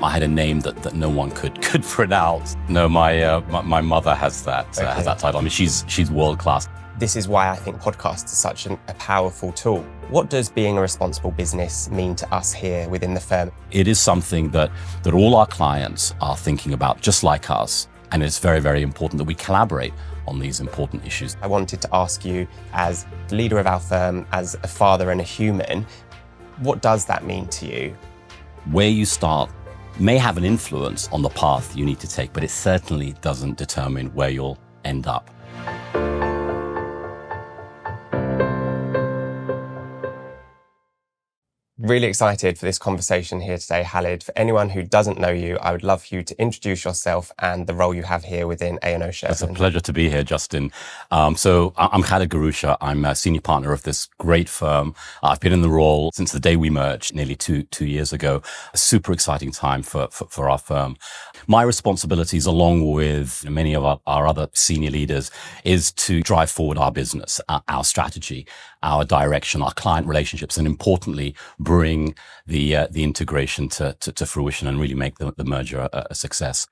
I had a name that no one could pronounce. No, my mother has that has that title. I mean, she's world class. This is why I think podcasts are such a powerful tool. What does being a responsible business mean to us here within the firm? It is something that all our clients are thinking about, just like us. And it's very, very important that we collaborate on these important issues. I wanted to ask you, as the leader of our firm, as a father and a human, what does that mean to you? Where you start may have an influence on the path you need to take, but it certainly doesn't determine where you'll end up. Really excited for this conversation here today, Khalid. For anyone who doesn't know you, I would love for you to introduce yourself and the role you have here within A&O Shearman. It's a pleasure to be here, Justin. So I'm Khalid Garousha. I'm a senior partner of this great firm. I've been in the role since the day we merged nearly two years ago. A super exciting time for our firm. My responsibilities, along with many of our other senior leaders, is to drive forward our business, our strategy, our direction, our client relationships, and importantly, bring the integration to fruition and really make the merger a success.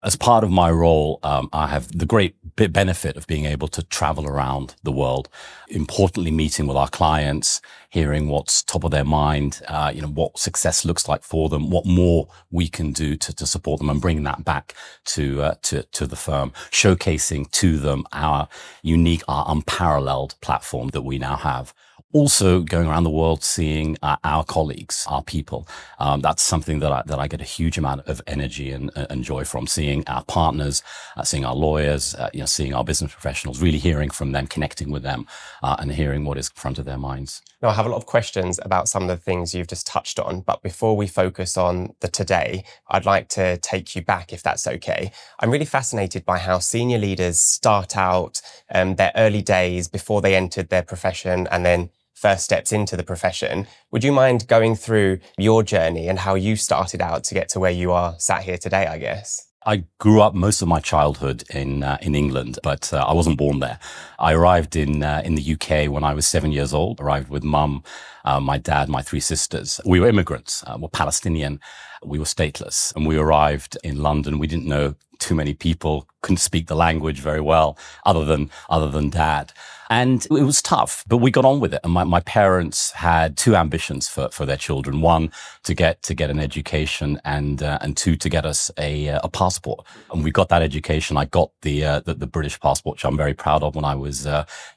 As part of my role, I have the great benefit of being able to travel around the world, importantly meeting with our clients, hearing what's top of their mind, what success looks like for them, what more we can do to support them, and bring that back to the firm, showcasing to them our unique, our unparalleled platform that we now have. Also going around the world, seeing our colleagues, our people. That's something that I get a huge amount of energy and joy from. Seeing our partners, seeing our lawyers, seeing our business professionals, really hearing from them, connecting with them, and hearing what is in front of their minds. Now, I have a lot of questions about some of the things you've just touched on, but before we focus on the today, I'd like to take you back, if that's okay. I'm really fascinated by how senior leaders start out their early days before they entered their profession and then first steps into the profession. Would you mind going through your journey and how you started out to get to where you are sat here today, I guess? I grew up most of my childhood in England, but I wasn't born there. I arrived in the UK when I was 7 years old. Arrived with mum, my dad, my three sisters. We were immigrants. We're Palestinian. We were stateless, and we arrived in London. We didn't know too many people, couldn't speak the language very well, other than dad. And it was tough, but we got on with it. And my parents had two ambitions for their children: one, to get an education, and two, to get us a passport. And we got that education. I got the British passport, which I'm very proud of, when I was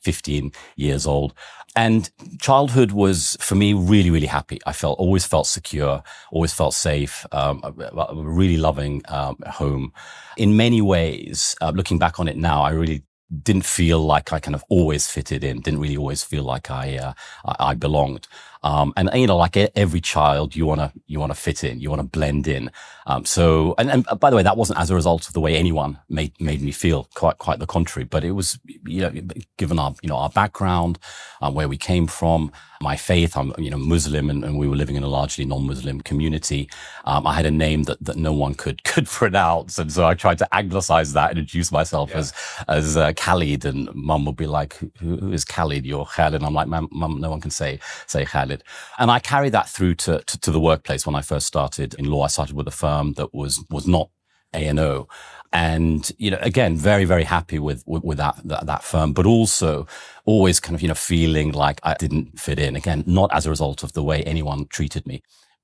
15 years old. And childhood was, for me, really, really happy. I always felt secure, always felt safe, a really loving home. In many ways, looking back on it now, I really didn't feel like I kind of always fitted in, didn't really always feel like I belonged. And like every child, you want to fit in, you want to blend in. So by the way, that wasn't as a result of the way anyone made me feel, quite the contrary. But it was, given our background, where we came from, my faith. I'm, Muslim, and we were living in a largely non-Muslim community. I had a name that no one could pronounce, and so I tried to anglicize that and introduce myself as Khalid, and mum would be like, "Who is Khalid? You're Khalid." And I'm like, "Mum, no one can say Khalid." And I carried that through to the workplace. When I first started in law, I started with a firm that was not A&O. And, again, very, very happy with that firm, but also always kind of, feeling like I didn't fit in. Again, not as a result of the way anyone treated me.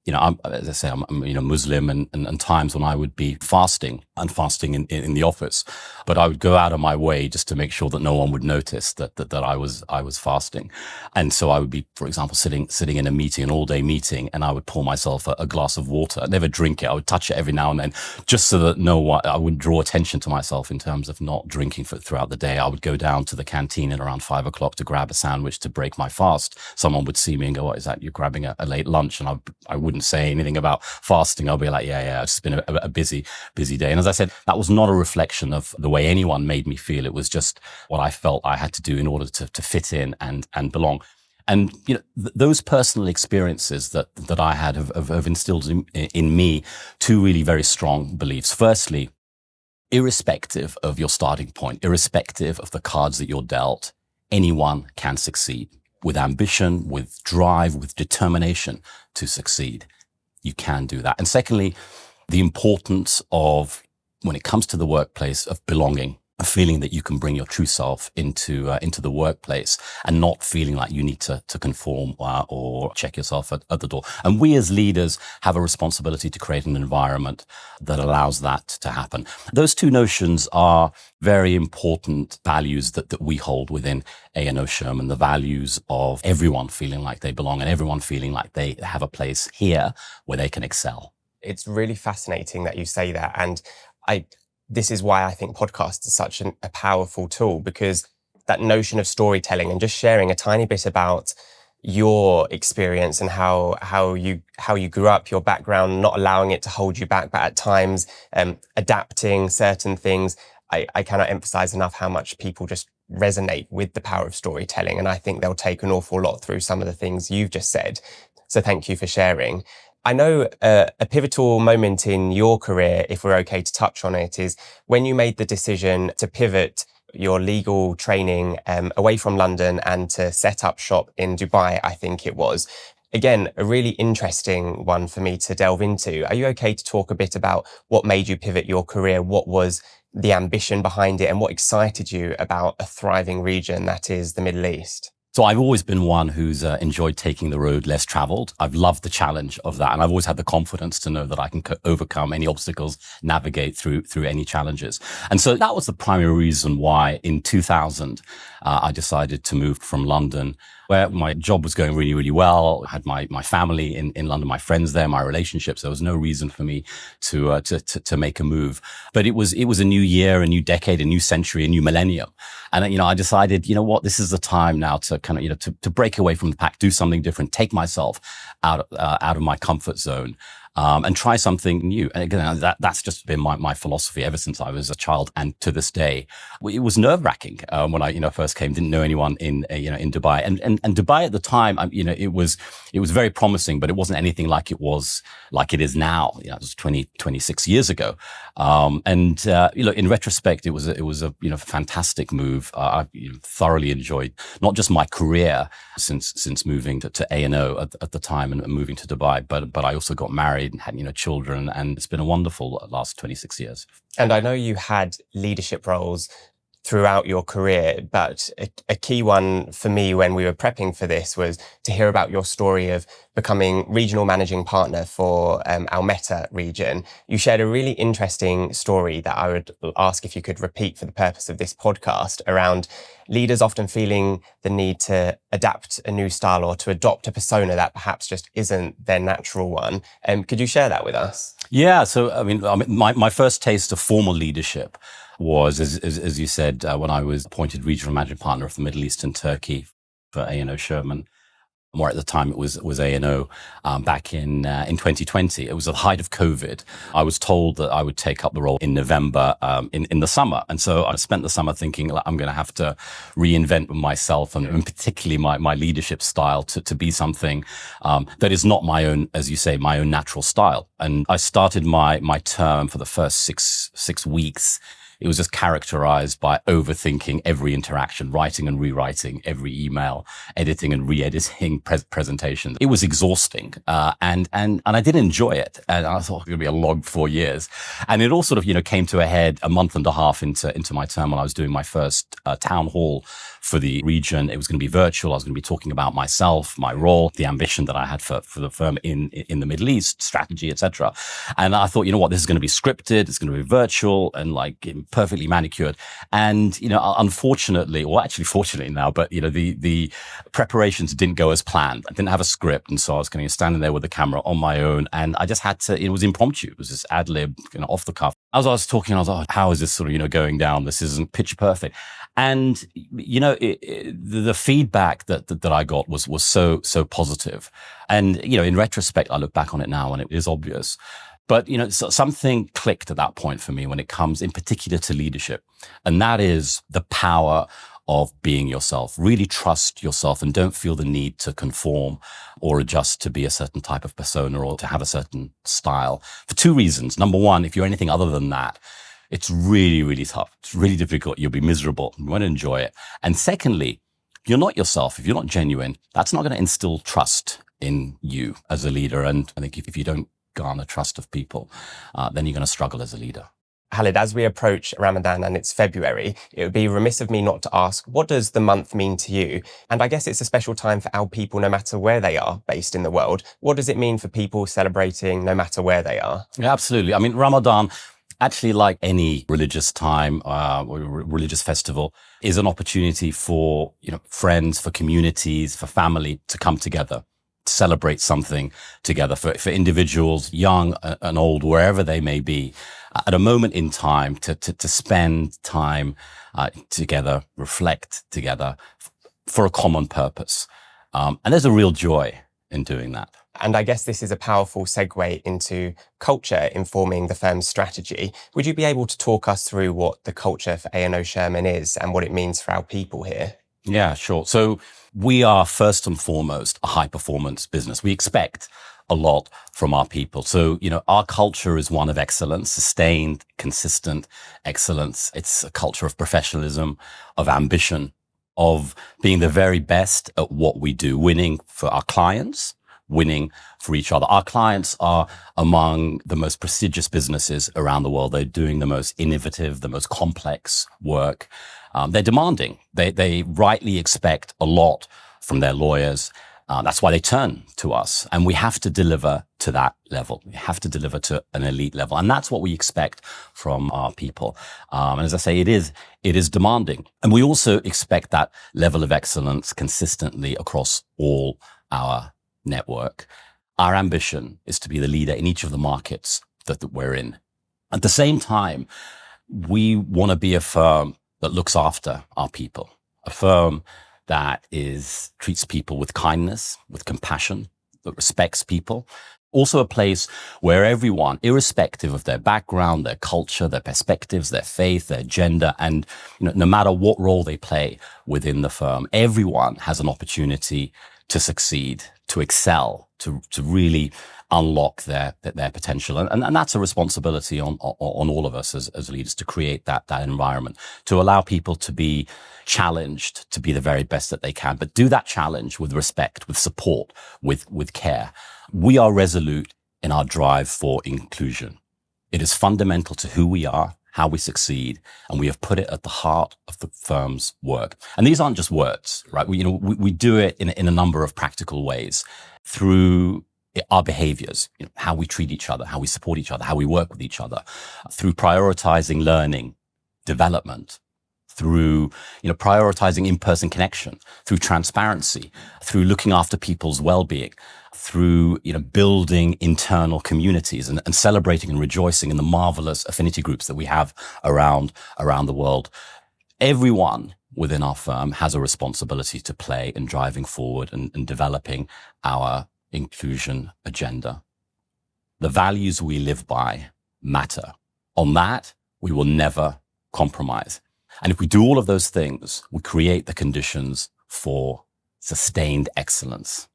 As I say, I'm Muslim, and times when I would be fasting in the office, but I would go out of my way just to make sure that no one would notice that I was fasting. And so I would be, for example, sitting in a meeting, an all-day meeting, and I would pour myself a glass of water. I'd never drink it. I would touch it every now and then, just so that I wouldn't draw attention to myself in terms of not drinking throughout the day. I would go down to the canteen at around 5 o'clock to grab a sandwich to break my fast. Someone would see me and go, "What is that? You're grabbing a late lunch?" And I wouldn't say anything about fasting. I'll be like, yeah, it's been a busy day. And as I said, that was not a reflection of the way anyone made me feel. It was just what I felt I had to do in order to fit in and belong. And those personal experiences that I had have instilled in me two really very strong beliefs. Firstly, irrespective of your starting point, irrespective of the cards that you're dealt, anyone can succeed. With ambition, with drive, with determination to succeed, you can do that. And secondly, the importance of, when it comes to the workplace, of belonging, a feeling that you can bring your true self into the workplace and not feeling like you need to conform or check yourself at the door. And we as leaders have a responsibility to create an environment that allows that to happen. Those two notions are very important values that we hold within A&O Shearman, the values of everyone feeling like they belong and everyone feeling like they have a place here where they can excel. It's really fascinating that you say that. And this is why I think podcasts are such a powerful tool, because that notion of storytelling and just sharing a tiny bit about your experience and how you grew up, your background, not allowing it to hold you back, but at times adapting certain things. I cannot emphasize enough how much people just resonate with the power of storytelling. And I think they'll take an awful lot through some of the things you've just said. So thank you for sharing. I know a pivotal moment in your career, if we're okay to touch on it, is when you made the decision to pivot your legal training away from London and to set up shop in Dubai, I think it was. Again, a really interesting one for me to delve into. Are you okay to talk a bit about what made you pivot your career? What was the ambition behind it and what excited you about a thriving region that is the Middle East? So I've always been one who's enjoyed taking the road less traveled. I've loved the challenge of that. And I've always had the confidence to know that I can overcome any obstacles, navigate through any challenges. And so that was the primary reason why in 2000, I decided to move from London, where my job was going really, really well. I had my family in London, my friends there, my relationships. There was no reason for me to make a move. But it was a new year, a new decade, a new century, a new millennium. And, I decided, this is the time now to kind of, to break away from the pack, do something different, take myself out of my comfort zone. And try something new. And again, that's just been my philosophy ever since I was a child, and to this day. It was nerve-wracking when I first came. Didn't know anyone in Dubai, and Dubai at the time, it was very promising, but it wasn't anything like it is now. It was 26 years ago. In retrospect, it was a fantastic move. I thoroughly enjoyed not just my career since moving to A&O at the time and moving to Dubai, but I also got married and had children, and it's been a wonderful last 26 years. And I know you had leadership roles throughout your career, but a key one for me when we were prepping for this was to hear about your story of becoming regional managing partner for Almeta region. You shared a really interesting story that I would ask if you could repeat for the purpose of this podcast, around leaders often feeling the need to adapt a new style or to adopt a persona that perhaps just isn't their natural one. Could you share that with us? Yeah. So, my first taste of formal leadership was, as you said, when I was appointed regional managing partner of the Middle East and Turkey for A&O Shearman. More at the time, it was A&O back in 2020. It was the height of COVID. I was told that I would take up the role in November in the summer. And so I spent the summer thinking, I'm going to have to reinvent myself and particularly my leadership style to be something that is not my own, as you say, my own natural style. And I started my term for the first six weeks. It was just characterized by overthinking every interaction, writing and rewriting every email, editing and re-editing presentations. It was exhausting, and I didn't enjoy it. And I thought it was going to be a long 4 years. And it all sort of, came to a head a month and a half into my term when I was doing my first town hall for the region. It was going to be virtual. I was going to be talking about myself, my role, the ambition that I had for the firm in the Middle East, strategy, etc. And I thought, this is going to be scripted. It's going to be virtual and perfectly manicured. And, unfortunately, or actually fortunately now, but, the preparations didn't go as planned. I didn't have a script. And so I was kind of standing there with the camera on my own. And I just had to, it was impromptu. It was just ad lib, off the cuff. As I was talking, I was like, how is this sort of, going down? This isn't picture perfect. And, the feedback that I got was so positive. And, in retrospect, I look back on it now and it is obvious. But, something clicked at that point for me when it comes in particular to leadership. And that is the power of being yourself. Really trust yourself and don't feel the need to conform or adjust to be a certain type of persona or to have a certain style, for two reasons. Number one, if you're anything other than that, it's really, really tough. It's really difficult. You'll be miserable. You won't enjoy it. And secondly, if you're not yourself, if you're not genuine, that's not going to instill trust in you as a leader. And I think if you don't garner trust of people, then you're going to struggle as a leader. Khalid, as we approach Ramadan and it's February, it would be remiss of me not to ask, what does the month mean to you? And I guess it's a special time for our people, no matter where they are based in the world. What does it mean for people celebrating no matter where they are? Yeah, absolutely. I mean, Ramadan, actually, like any religious time or religious festival, is an opportunity for friends, for communities, for family to come together, to celebrate something together. For individuals, young and old, wherever they may be, at a moment in time to spend time together, reflect together for a common purpose. And there's a real joy in doing that. And I guess this is a powerful segue into culture informing the firm's strategy. Would you be able to talk us through what the culture for A&O Shearman is and what it means for our people here? Yeah, sure. So we are first and foremost a high performance business. We expect a lot from our people. So, our culture is one of excellence, sustained, consistent excellence. It's a culture of professionalism, of ambition, of being the very best at what we do, winning for our clients, winning for each other. Our clients are among the most prestigious businesses around the world. They're doing the most innovative, the most complex work. They're demanding. They rightly expect a lot from their lawyers. That's why they turn to us. And we have to deliver to that level. We have to deliver to an elite level. And that's what we expect from our people. And as I say, it is demanding. And we also expect that level of excellence consistently across all our network. Our ambition is to be the leader in each of the markets that we're in. At the same time, we want to be a firm that looks after our people, a firm that treats people with kindness, with compassion, that respects people. Also a place where everyone, irrespective of their background, their culture, their perspectives, their faith, their gender, and no matter what role they play within the firm, everyone has an opportunity to succeed, to excel, to really unlock their potential. And that's a responsibility on all of us as leaders, to create that environment, to allow people to be challenged, to be the very best that they can, but do that challenge with respect, with support, with care. We are resolute in our drive for inclusion. It is fundamental to who we are, how we succeed, and we have put it at the heart of the firm's work. And these aren't just words, right? We do it in a number of practical ways through our behaviors, how we treat each other, how we support each other, how we work with each other, through prioritizing learning, development, through prioritizing in-person connection, through transparency, through looking after people's well-being, through building internal communities and celebrating and rejoicing in the marvelous affinity groups that we have around the world. Everyone within our firm has a responsibility to play in driving forward and developing our inclusion agenda. The values we live by matter. On that, we will never compromise. And if we do all of those things, we create the conditions for sustained excellence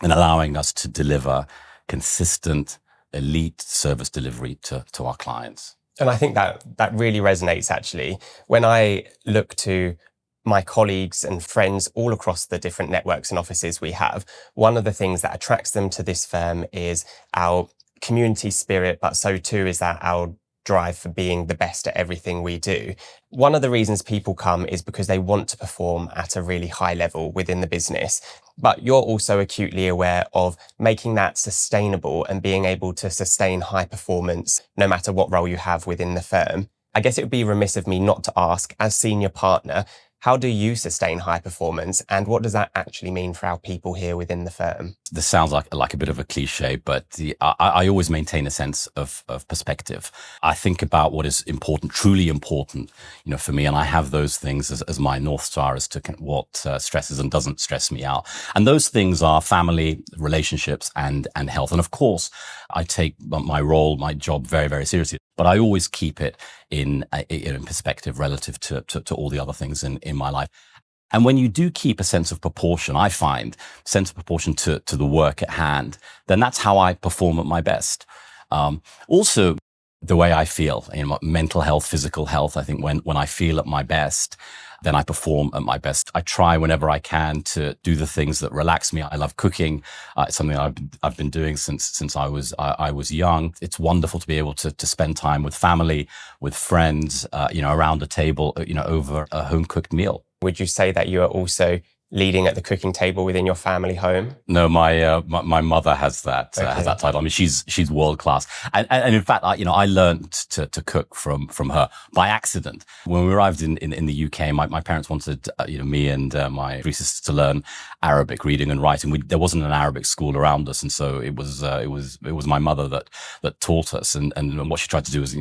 and allowing us to deliver consistent, elite service delivery to our clients. And I think that really resonates, actually. When I look to my colleagues and friends all across the different networks and offices we have, one of the things that attracts them to this firm is our community spirit, but so too is that our drive for being the best at everything we do. One of the reasons people come is because they want to perform at a really high level within the business. But you're also acutely aware of making that sustainable and being able to sustain high performance no matter what role you have within the firm. I guess it would be remiss of me not to ask, as senior partner, how do you sustain high performance, and what does that actually mean for our people here within the firm? This sounds like a bit of a cliche, but I always maintain a sense of perspective. I think about what is important, truly important, for me, and I have those things as my North Star as to what stresses and doesn't stress me out. And those things are family, relationships, and health. And of course, I take my role, my job very, very seriously, but I always keep it in perspective relative to all the other things in my life. And when you do keep a sense of proportion, I find sense of proportion to the work at hand, then that's how I perform at my best. Also, the way I feel, mental health, physical health, I think when I feel at my best, then I perform at my best. I try whenever I can to do the things that relax me. I love cooking. It's something I've been doing since I was young. It's wonderful to be able to spend time with family, with friends, around a table, over a home cooked meal. Would you say that you are also leading at the cooking table within your family home? No, my mother has that title. I mean, she's world class, and in fact, I learned to cook from her by accident. When we arrived in the UK, my parents wanted me and my three sisters to learn Arabic, reading and writing. There wasn't an Arabic school around us, and so it was my mother that taught us. And what she tried to do is,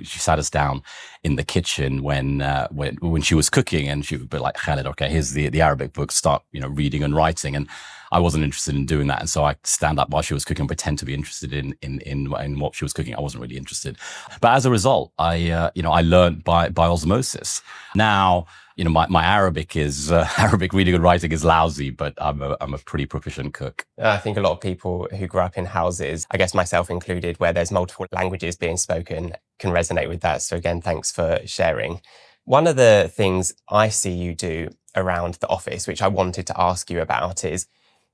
she sat us down in the kitchen when she was cooking, and she would be like, Khalid, okay, here's the Arabic book. Start, reading and writing. And I wasn't interested in doing that. And so I stand up while she was cooking and pretend to be interested in what she was cooking. I wasn't really interested. But as a result, I learned by osmosis. Now, my Arabic is, Arabic reading and writing is lousy, but I'm a pretty proficient cook. I think a lot of people who grew up in houses, I guess myself included, where there's multiple languages being spoken, can resonate with that. So again, thanks for sharing. One of the things I see you do around the office, which I wanted to ask you about, is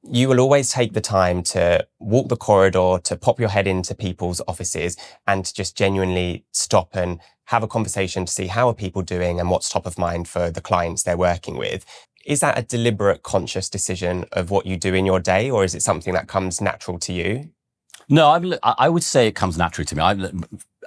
you will always take the time to walk the corridor, to pop your head into people's offices and to just genuinely stop and have a conversation to see how are people doing and what's top of mind for the clients they're working with. Is that a deliberate, conscious decision of what you do in your day, or is it something that comes natural to you? No, I would say it comes naturally to me.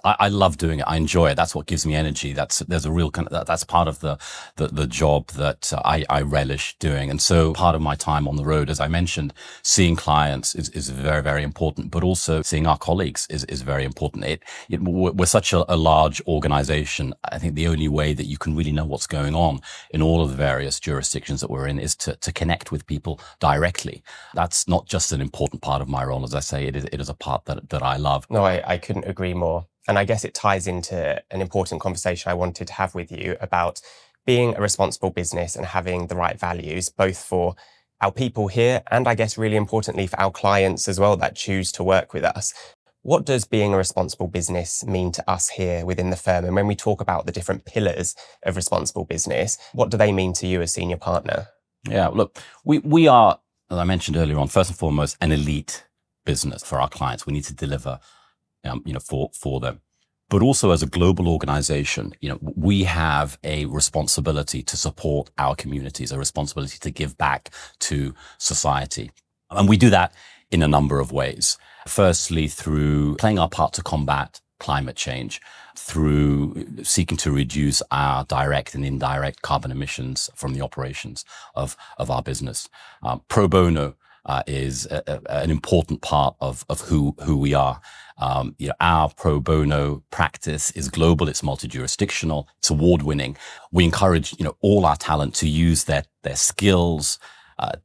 I love doing it. I enjoy it. That's what gives me energy. There's a real that's part of the job that I relish doing. And so part of my time on the road, as I mentioned, seeing clients is very, very important, but also seeing our colleagues is very important. We're such a large organization. I think the only way that you can really know what's going on in all of the various jurisdictions that we're in is to connect with people directly. That's not just an important part of my role. As I say, it is a part that I love. No, I couldn't agree more. And I guess it ties into an important conversation I wanted to have with you about being a responsible business and having the right values, both for our people here and I guess really importantly for our clients as well that choose to work with us. What does being a responsible business mean to us here within the firm? And when we talk about the different pillars of responsible business, what do they mean to you as senior partner? Yeah, look, we are, as I mentioned earlier on, first and foremost, an elite business for our clients. We need to deliver for them. But also as a global organization, we have a responsibility to support our communities, a responsibility to give back to society. And we do that in a number of ways. Firstly, through playing our part to combat climate change, through seeking to reduce our direct and indirect carbon emissions from the operations of our business. Pro bono is an important part of who we are. Our pro bono practice is global. It's multi-jurisdictional. It's award-winning. We encourage, all our talent to use their skills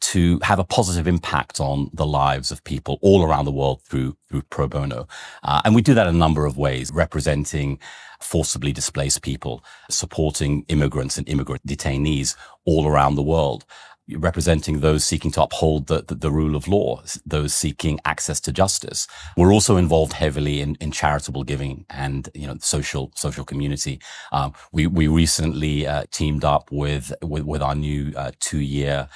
to have a positive impact on the lives of people all around the world through pro bono. And we do that in a number of ways, representing forcibly displaced people, supporting immigrants and immigrant detainees all around the world, representing those seeking to uphold the rule of law, those seeking access to justice. We're also involved heavily in charitable giving and, social community. We recently teamed up with our new 2-year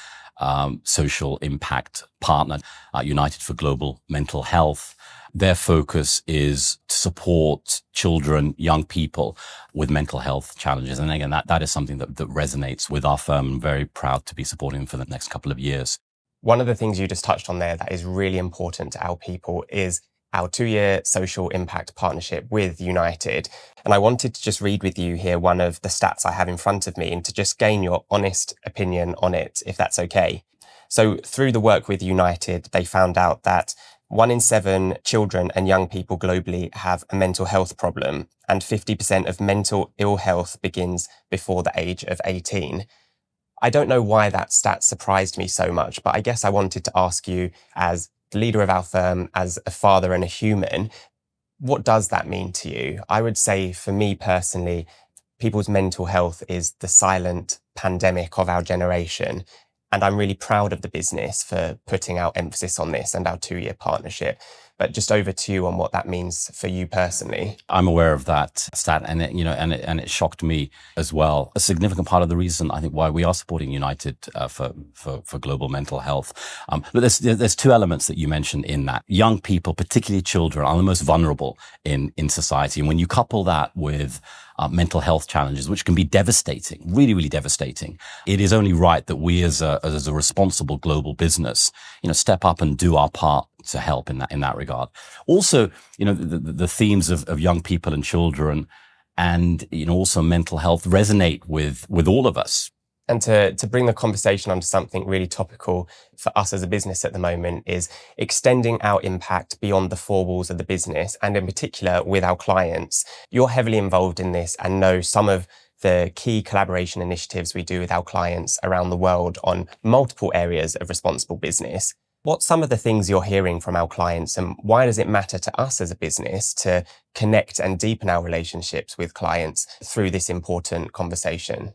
social impact partner, United for Global Mental Health. Their focus is to support children, young people with mental health challenges. And again, that is something that resonates with our firm. I'm very proud to be supporting them for the next couple of years. One of the things you just touched on there that is really important to our people is our 2-year social impact partnership with United. And I wanted to just read with you here one of the stats I have in front of me and to just gain your honest opinion on it, if that's okay. So through the work with United, they found out that 1 in 7 children and young people globally have a mental health problem, and 50% of mental ill health begins before the age of 18. I don't know why that stat surprised me so much, but I guess I wanted to ask you, as the leader of our firm, as a father and a human, what does that mean to you? I would say for me personally, people's mental health is the silent pandemic of our generation. And I'm really proud of the business for putting out emphasis on this and our 2-year partnership. But just over to you on what that means for you personally. I'm aware of that stat, and it shocked me as well. A significant part of the reason I think why we are supporting United for global mental health. But there's two elements that you mentioned in that. Young people, particularly children, are the most vulnerable in society, and when you couple that with mental health challenges, which can be devastating, really, really devastating, it is only right that we as a responsible global business, step up and do our part to help in that regard. Also, the themes of young people and children and, also mental health resonate with all of us. And to bring the conversation onto something really topical for us as a business at the moment is extending our impact beyond the four walls of the business, and in particular with our clients. You're heavily involved in this and know some of the key collaboration initiatives we do with our clients around the world on multiple areas of responsible business. What's some of the things you're hearing from our clients, and why does it matter to us as a business to connect and deepen our relationships with clients through this important conversation?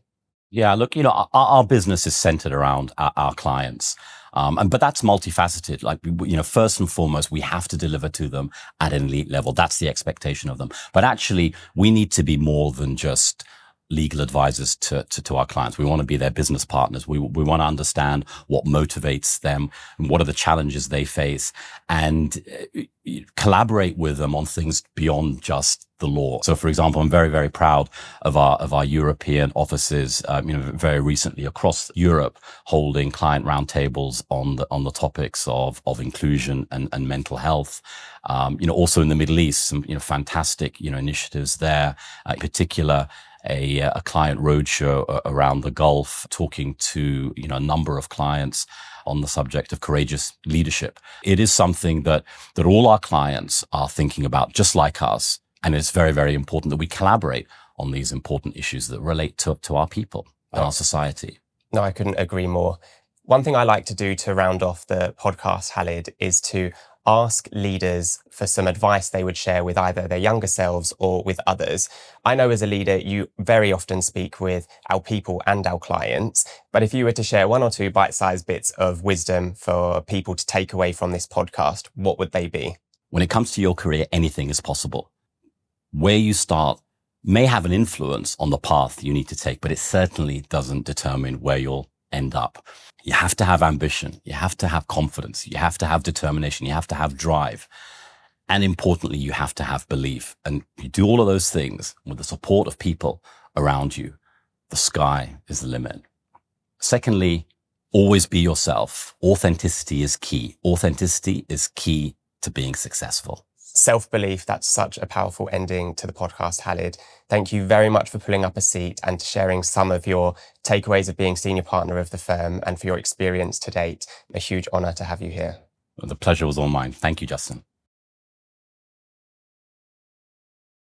Yeah, look, our business is centered around our clients. But that's multifaceted. Like, first and foremost, we have to deliver to them at an elite level. That's the expectation of them. But actually, we need to be more than just legal advisors to our clients. We want to be their business partners. We want to understand what motivates them and what are the challenges they face, and collaborate with them on things beyond just the law. So, for example, I'm very, very proud of our European offices, very recently across Europe, holding client roundtables on the topics of inclusion and mental health. Also in the Middle East, some fantastic initiatives there. In particular, a client roadshow around the Gulf, talking to a number of clients on the subject of courageous leadership. It is something that all our clients are thinking about, just like us. And it's very, very important that we collaborate on these important issues that relate to our people and our society. No, I couldn't agree more. One thing I like to do to round off the podcast, Khalid, is to ask leaders for some advice they would share with either their younger selves or with others. I know as a leader, you very often speak with our people and our clients, but if you were to share one or two bite-sized bits of wisdom for people to take away from this podcast, what would they be? When it comes to your career, anything is possible. Where you start may have an influence on the path you need to take, but it certainly doesn't determine where you'll end up. You have to have ambition. You have to have confidence. You have to have determination. You have to have drive. And importantly, you have to have belief. And you do all of those things with the support of people around you. The sky is the limit. Secondly, always be yourself. Authenticity is key. Authenticity is key to being successful. Self-belief, that's such a powerful ending to the podcast, Khalid. Thank you very much for pulling up a seat and sharing some of your takeaways of being senior partner of the firm, and for your experience to date. A huge honor to have you here. The pleasure was all mine. Thank you, Justin.